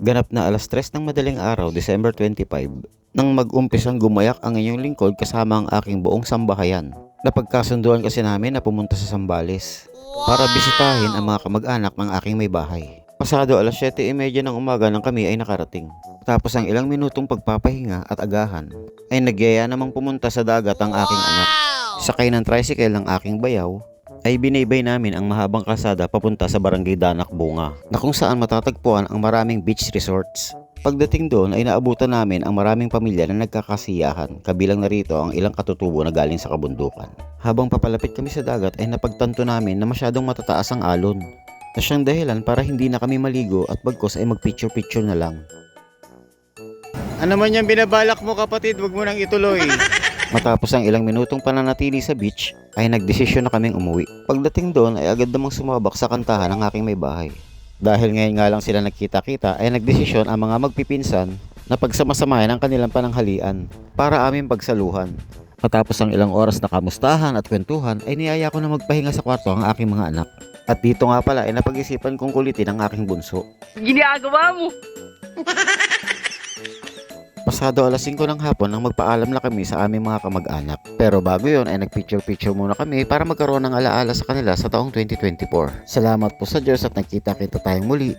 Ganap na 3:00 ng madaling araw, December 25, nang mag-umpisang gumayak ang inyong lingkod kasama ang aking buong sambahayan. Napagkasunduan kasi namin na pumunta sa Zambales para bisitahin ang mga kamag-anak ng aking may bahay. Pasado 7:30 ng umaga nang kami ay nakarating. Tapos ang ilang minutong pagpapahinga at agahan, ay nagyaya namang pumunta sa dagat ang aking anak. Sakay ng tricycle ng aking bayaw, ay binaybay namin ang mahabang kalsada papunta sa Barangay Danak Bunga, na kung saan matatagpuan ang maraming beach resorts. Pagdating doon ay naabutan namin ang maraming pamilya na nagkakasiyahan, kabilang narito ang ilang katutubo na galing sa kabundukan. Habang papalapit kami sa dagat ay napagtanto namin na masyadong matataas ang alon, na siyang dahilan para hindi na kami maligo at bagkos ay magpicture-picture na lang. Ano man yung binabalak mo kapatid, wag mo nang ituloy. Matapos ang ilang minutong pananatili sa beach, ay nagdesisyon na kaming umuwi. Pagdating doon ay agad namang sumabak sa kantahan ng aking may bahay. Dahil ngayon nga lang sila nagkita-kita ay nagdesisyon ang mga magpipinsan na pagsamasamahin ang kanilang pananghalian para aming pagsaluhan. Matapos ang ilang oras na kamustahan at kwentuhan ay niyaya ko na magpahinga sa kwarto ang aking mga anak. At dito nga pala ay napag-isipan kong kulitin ang aking bunso. Ginagawa mo! Pasado 5:00 ng hapon nang magpaalam na kami sa aming mga kamag-anak. Pero bago yon ay nagpicture-picture muna kami para magkaroon ng alaala sa kanila sa taong 2024. Salamat po sa Diyos at nagkita-kita tayong muli.